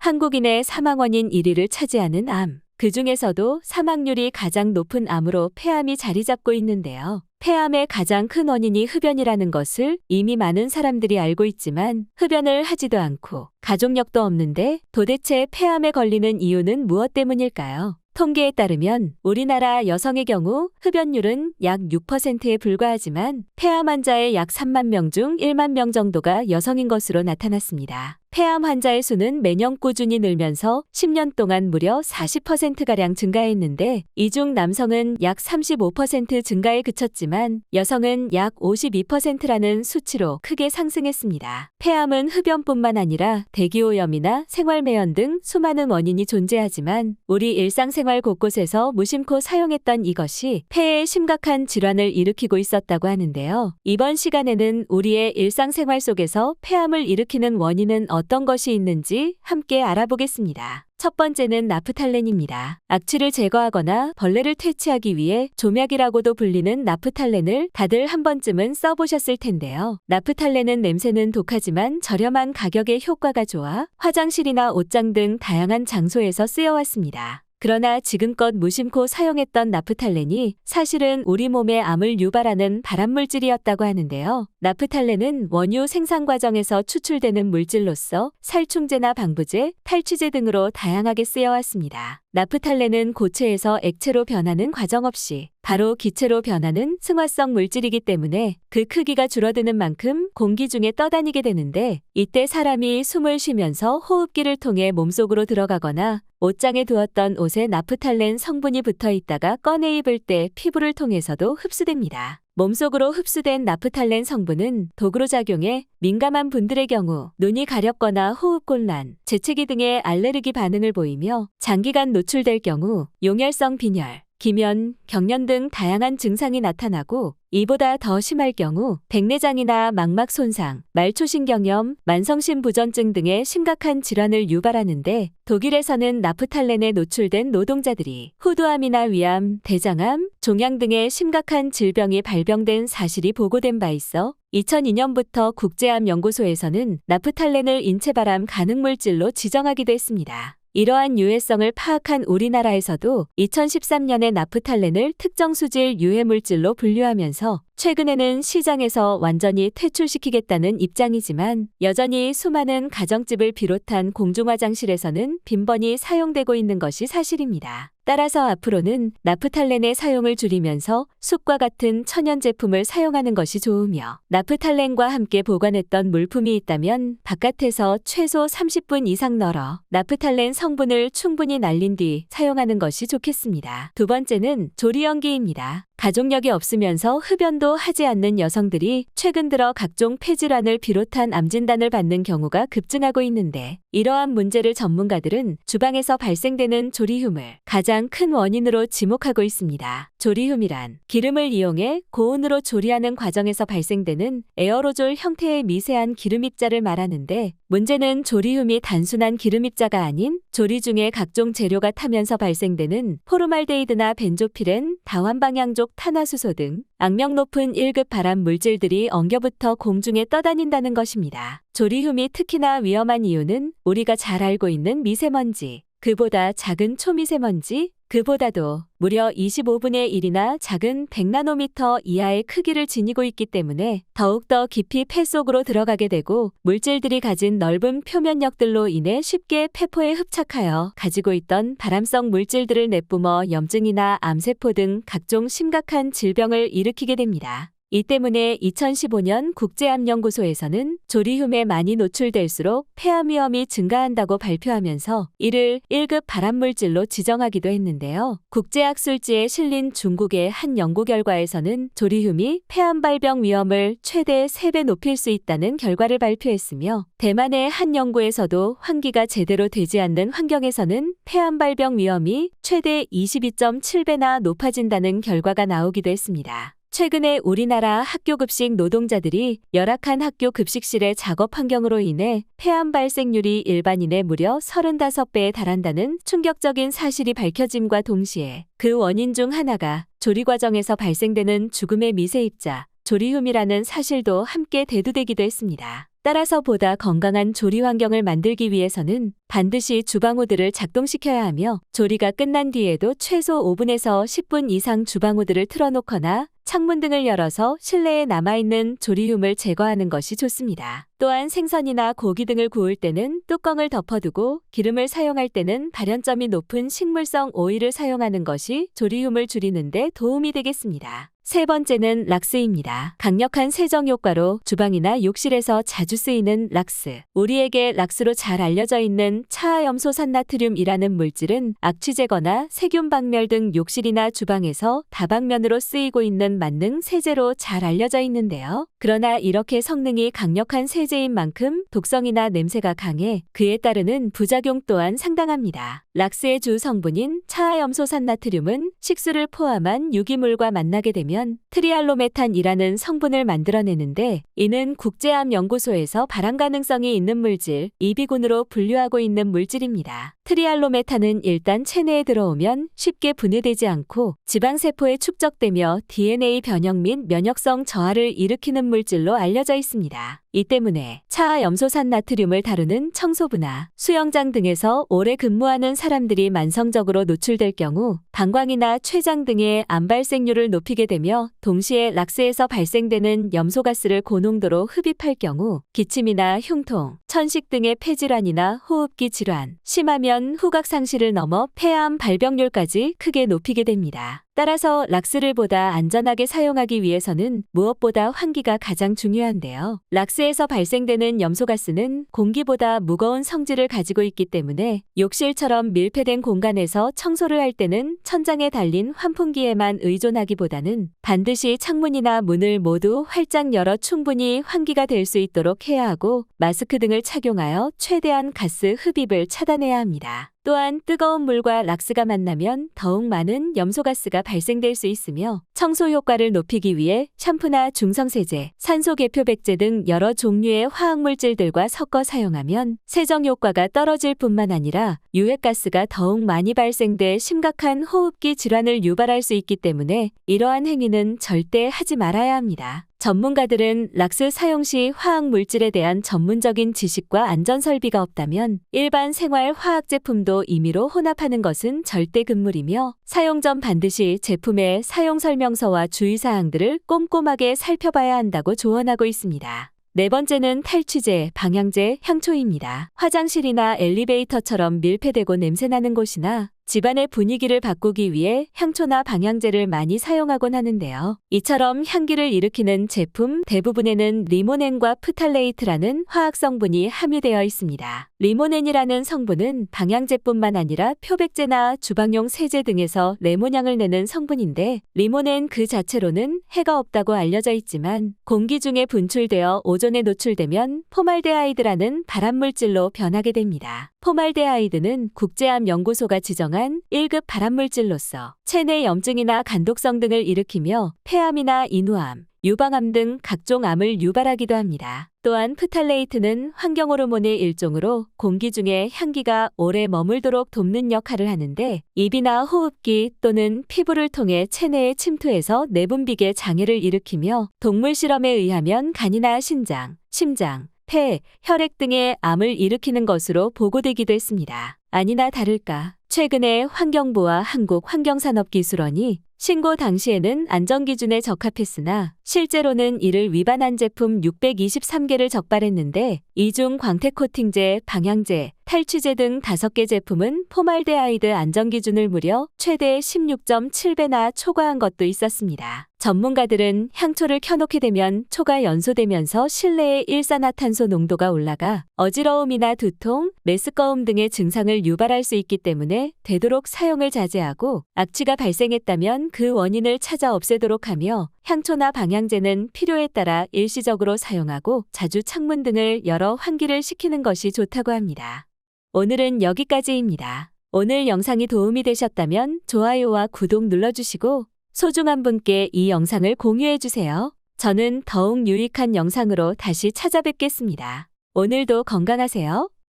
한국인의 사망 원인 1위를 차지하는 암. 그 중에서도 사망률이 가장 높은 암으로 폐암이 자리 잡고 있는데요. 폐암의 가장 큰 원인이 흡연이라는 것을 이미 많은 사람들이 알고 있지만 흡연을 하지도 않고 가족력도 없는데 도대체 폐암에 걸리는 이유는 무엇 때문일까요? 통계에 따르면 우리나라 여성의 경우 흡연율은 약 6%에 불과하지만 폐암 환자의 약 3만 명 중 1만 명 정도가 여성인 것으로 나타났습니다. 폐암 환자의 수는 매년 꾸준히 늘면서 10년 동안 무려 40%가량 증가했는데 이 중 남성은 약 35% 증가에 그쳤지만 여성은 약 52%라는 수치로 크게 상승했습니다. 폐암은 흡연뿐만 아니라 대기오염이나 생활매연 등 수많은 원인이 존재하지만 우리 일상생활 곳곳에서 무심코 사용했던 이것이 폐에 심각한 질환을 일으키고 있었다고 하는데요. 이번 시간에는 우리의 일상생활 속에서 폐암을 일으키는 원인은 어떤 것이 있는지 함께 알아보겠습니다. 첫 번째는 나프탈렌입니다. 악취를 제거하거나 벌레를 퇴치하기 위해 조약이라고도 불리는 나프탈렌을 다들 한 번쯤은 써보셨을 텐데요. 나프탈렌은 냄새는 독하지만 저렴한 가격에 효과가 좋아 화장실이나 옷장 등 다양한 장소에서 쓰여왔습니다. 그러나 지금껏 무심코 사용했던 나프탈렌이 사실은 우리 몸에 암을 유발하는 발암물질이었다고 하는데요. 나프탈렌은 원유 생산 과정에서 추출되는 물질로서 살충제나 방부제, 탈취제 등으로 다양하게 쓰여왔습니다. 나프탈렌은 고체에서 액체로 변하는 과정 없이 바로 기체로 변하는 승화성 물질이기 때문에 그 크기가 줄어드는 만큼 공기 중에 떠다니게 되는데 이때 사람이 숨을 쉬면서 호흡기를 통해 몸속으로 들어가거나 옷장에 두었던 옷에 나프탈렌 성분이 붙어 있다가 꺼내 입을 때 피부를 통해서도 흡수됩니다. 몸속으로 흡수된 나프탈렌 성분은 독으로 작용해 민감한 분들의 경우 눈이 가렵거나 호흡곤란, 재채기 등의 알레르기 반응을 보이며 장기간 노출될 경우 용혈성 빈혈, 기면, 경련 등 다양한 증상이 나타나고 이보다 더 심할 경우 백내장이나 망막 손상, 말초신경염, 만성심부전증 등의 심각한 질환을 유발하는데 독일에서는 나프탈렌에 노출된 노동자들이 후두암이나 위암, 대장암, 종양 등의 심각한 질병이 발병된 사실이 보고된 바 있어 2002년부터 국제암연구소에서는 나프탈렌을 인체발암 가능물질로 지정하기도 했습니다. 이러한 유해성을 파악한 우리나라에서도 2013년에 나프탈렌을 특정 수질 유해물질로 분류하면서 최근에는 시장에서 완전히 퇴출시키겠다는 입장이지만 여전히 수많은 가정집을 비롯한 공중화장실에서는 빈번히 사용되고 있는 것이 사실입니다. 따라서 앞으로는 나프탈렌의 사용을 줄이면서 숯과 같은 천연 제품을 사용하는 것이 좋으며 나프탈렌과 함께 보관했던 물품이 있다면 바깥에서 최소 30분 이상 널어 나프탈렌 성분을 충분히 날린 뒤 사용하는 것이 좋겠습니다. 두 번째는 조리연기입니다. 가족력이 없으면서 흡연도 하지 않는 여성들이 최근 들어 각종 폐질환을 비롯한 암 진단을 받는 경우가 급증하고 있는데 이러한 문제를 전문가들은 주방에서 발생되는 조리휴물 가장 큰 원인으로 지목하고 있습니다. 조리휴이란 기름을 이용해 고온으로 조리하는 과정에서 발생되는 에어로졸 형태의 미세한 기름 입자를 말하는데 문제는 조리휴이 단순한 기름 입자가 아닌 조리 중에 각종 재료가 타면서 발생되는 포르말데히드나 벤조피렌, 다환방향족 탄화수소 등 악명 높은 1급 발암 물질들이 엉겨붙어 공중에 떠다닌다는 것입니다. 조리휴이 특히나 위험한 이유는 우리가 잘 알고 있는 미세먼지, 그보다 작은 초미세먼지, 그보다도 무려 25분의 1이나 작은 100나노미터 이하의 크기를 지니고 있기 때문에 더욱더 깊이 폐 속으로 들어가게 되고 물질들이 가진 넓은 표면력들로 인해 쉽게 폐포에 흡착하여 가지고 있던 발암성 물질들을 내뿜어 염증이나 암세포 등 각종 심각한 질병을 일으키게 됩니다. 이 때문에 2015년 국제암연구소에서는 조리휴에 많이 노출될수록 폐암 위험이 증가한다고 발표하면서 이를 1급 발암물질로 지정하기도 했는데요. 국제학술지에 실린 중국의 한 연구 결과에서는 조리휴이 폐암 발병 위험을 최대 3배 높일 수 있다는 결과를 발표했으며 대만의 한 연구에서도 환기가 제대로 되지 않는 환경에서는 폐암 발병 위험이 최대 22.7배나 높아진다는 결과가 나오기도 했습니다. 최근에 우리나라 학교 급식 노동자들이 열악한 학교 급식실의 작업 환경으로 인해 폐암 발생률이 일반인의 무려 35배에 달한다는 충격적인 사실이 밝혀짐과 동시에 그 원인 중 하나가 조리 과정에서 발생되는 죽음의 미세입자, 조리휴이라는 사실도 함께 대두되기도 했습니다. 따라서 보다 건강한 조리 환경을 만들기 위해서는 반드시 주방호들을 작동시켜야 하며 조리가 끝난 뒤에도 최소 5분에서 10분 이상 주방호들을 틀어놓거나 창문 등을 열어서 실내에 남아있는 조리흉을 제거하는 것이 좋습니다. 또한 생선이나 고기 등을 구울 때는 뚜껑을 덮어두고 기름을 사용할 때는 발연점이 높은 식물성 오일을 사용하는 것이 조리흉을 줄이는 데 도움이 되겠습니다. 세 번째는 락스입니다. 강력한 세정 효과로 주방이나 욕실에서 자주 쓰이는 락스. 우리에게 락스로 잘 알려져 있는 차하염소산나트륨이라는 물질은 악취 제거나 세균 박멸 등 욕실이나 주방에서 다방면으로 쓰이고 있는 만능 세제로 잘 알려져 있는데요. 그러나 이렇게 성능이 강력한 세제인 만큼 독성이나 냄새가 강해 그에 따르는 부작용 또한 상당합니다. 락스의 주 성분인 차하염소산나트륨은 식수를 포함한 유기물과 만나게 되면 트리알로메탄이라는 성분을 만들어내는데 이는 국제암연구소에서 발암 가능성이 있는 물질 이비군으로 분류하고 있는 물질입니다. 트리알로메탄은 일단 체내에 들어오면 쉽게 분해되지 않고 지방세포에 축적되며 DNA 변형 및 면역성 저하를 일으키는 물질로 알려져 있습니다. 이 때문에 차하염소산나트륨을 다루는 청소부나 수영장 등에서 오래 근무하는 사람들이 만성적으로 노출될 경우 방광이나 췌장 등의 암 발생률을 높이게 되며 동시에 락스에서 발생되는 염소가스를 고농도로 흡입할 경우 기침이나 흉통, 천식 등의 폐질환이나 호흡기 질환, 심하면 후각 상실을 넘어 폐암 발병률까지 크게 높이게 됩니다. 따라서 락스를 보다 안전하게 사용하기 위해서는 무엇보다 환기가 가장 중요한데요. 락스에서 발생되는 염소가스는 공기보다 무거운 성질을 가지고 있기 때문에 욕실처럼 밀폐된 공간에서 청소를 할 때는 천장에 달린 환풍기에만 의존하기보다는 반드시 창문이나 문을 모두 활짝 열어 충분히 환기가 될 수 있도록 해야 하고 마스크 등을 착용하여 최대한 가스 흡입을 차단해야 합니다. 또한 뜨거운 물과 락스가 만나면 더욱 많은 염소가스가 발생될 수 있으며 청소 효과를 높이기 위해 샴푸나 중성세제, 산소계표백제 등 여러 종류의 화학물질들과 섞어 사용하면 세정 효과가 떨어질 뿐만 아니라 유해가스가 더욱 많이 발생돼 심각한 호흡기 질환을 유발할 수 있기 때문에 이러한 행위는 절대 하지 말아야 합니다. 전문가들은 락스 사용 시 화학물질에 대한 전문적인 지식과 안전설비가 없다면 일반 생활 화학 제품도 임의로 혼합하는 것은 절대 금물이며 사용 전 반드시 제품의 사용 설명서와 주의사항들을 꼼꼼하게 살펴봐야 한다고 조언하고 있습니다. 네 번째는 탈취제, 방향제, 향초입니다. 화장실이나 엘리베이터처럼 밀폐되고 냄새나는 곳이나 집안의 분위기를 바꾸기 위해 향초나 방향제를 많이 사용하곤 하는데요. 이처럼 향기를 일으키는 제품 대부분에는 리모넨과 프탈레이트라는 화학 성분이 함유되어 있습니다. 리모넨이라는 성분은 방향제뿐만 아니라 표백제나 주방용 세제 등에서 레몬향을 내는 성분인데 리모넨 그 자체로는 해가 없다고 알려져 있지만 공기 중에 분출되어 오존에 노출되면 포말데하이드라는 발암물질로 변하게 됩니다. 포말데하이드는 국제암연구소가 지정한 1급 발암물질로서 체내 염증이나 간독성 등을 일으키며 폐암이나 인후암, 유방암 등 각종 암을 유발하기도 합니다. 또한 프탈레이트는 환경호르몬의 일종으로 공기 중에 향기가 오래 머물도록 돕는 역할을 하는데 입이나 호흡기 또는 피부를 통해 체내에 침투해서 내분비계 장애를 일으키며 동물 실험에 의하면 간이나 신장, 심장, 폐, 혈액 등의 암을 일으키는 것으로 보고되기도 했습니다. 아니나 다를까 최근에 환경부와 한국환경산업기술원이 신고 당시에는 안전기준에 적합했으나 실제로는 이를 위반한 제품 623개를 적발했는데 이 중 광택코팅제, 방향제, 탈취제 등 5개 제품은 포말데하이드 안전기준을 무려 최대 16.7배나 초과한 것도 있었습니다. 전문가들은 향초를 켜놓게 되면 초가 연소되면서 실내의 일산화탄소 농도가 올라가 어지러움이나 두통, 메스꺼움 등의 증상을 유발할 수 있기 때문에 되도록 사용을 자제하고 악취가 발생했다면 그 원인을 찾아 없애도록 하며 향초나 방향제는 필요에 따라 일시적으로 사용하고 자주 창문 등을 열어 환기를 시키는 것이 좋다고 합니다. 오늘은 여기까지입니다. 오늘 영상이 도움이 되셨다면 좋아요와 구독 눌러주시고 소중한 분께 이 영상을 공유해주세요. 저는 더욱 유익한 영상으로 다시 찾아뵙겠습니다. 오늘도 건강하세요.